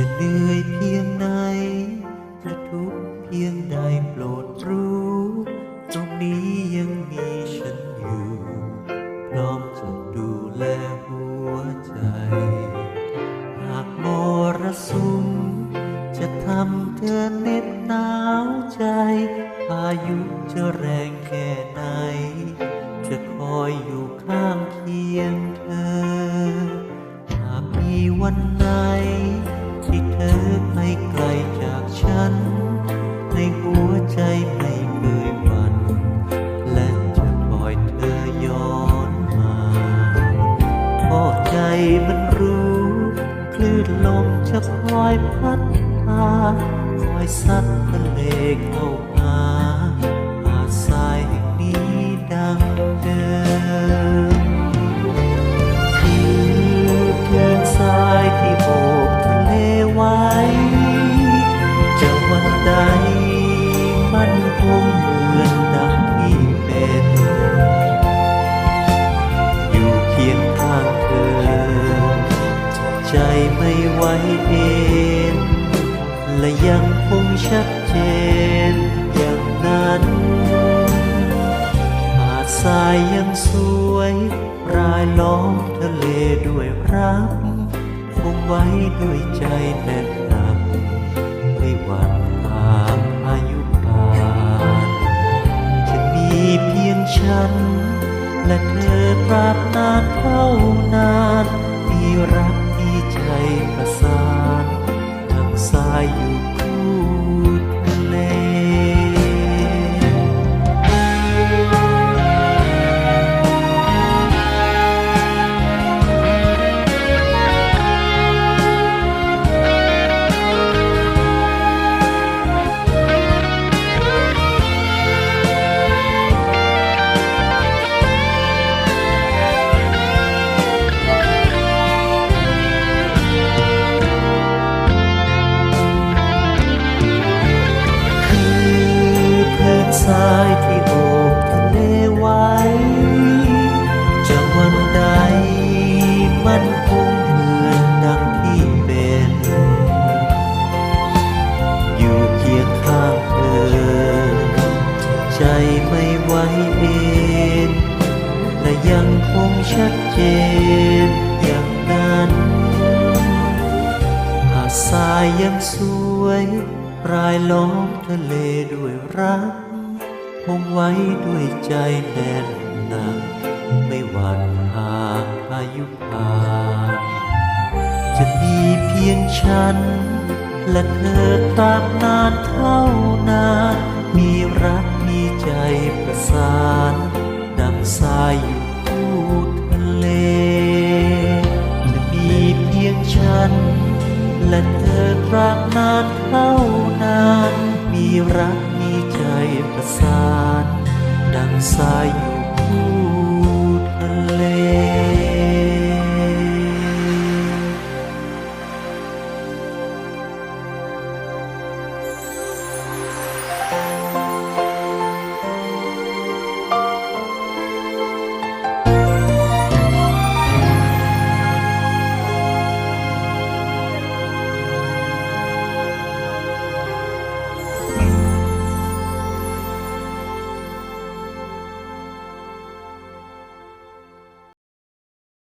จะเหนื่อยเพียงไหนจะทุกข์เพียงใดโปรดรู้ตรงนี้ยังมีฉันอยู่พร้อมจะดูแลหัวใจหากมรสุมจะทำเธอเหน็บหนาวใจพายุจะแรงแค่ไหนจะคอยอยู่ข้างเคียงเธอหากมีวันไหนที่เธอไม่ไกลจากฉันในหัวใจไม่เคยหวั่นและจะคอยเธอย้อนมาเพราะใจมันรู้คลื่นลมจะคอยพัดพาคอยซัดทะเลเข้าหาหาดทรายแห่งนี้ดังเดิมคือพื้นทรายที่โอบทะเลไว้จะวันใดมันคงเหมือนดังที่เป็นอยู่เคียงข้างเธอใจไม่ไหวเองและยังคงชัดเจนอย่างนั้นหาดทรายยังสวยรายล้อมทะเลด้วยรักคงไว้ด้วยใจแน่นหนักไม่หวั่นหากพายุผ่านจะมีเพียงฉันและเธอตราบนานเท่านานมีรักมีใจประสานดังสายอยู่คู่ทะเลทรายที่โอบทะเลไว้จะวันใดมันคงเหมือนดังที่เป็นอยู่เคียงข้างเธอใจไม่ไหวเองและยังคงชัดเจนอย่างนั้นหาดทรายยังสวยรายล้อมทะเลด้วยรักคงไว้ด้วยใจแน่นหนักไม่หวั่นหากพายุผ่านจะมีเพียงฉันและเธอตราบนานเท่านานมีรักมีใจประสานดังสายอยู่คู่ทะเลจะมีเพียงฉันและเธอตราบนานเท่านานมีรักมีใจประสานดังสายอยู่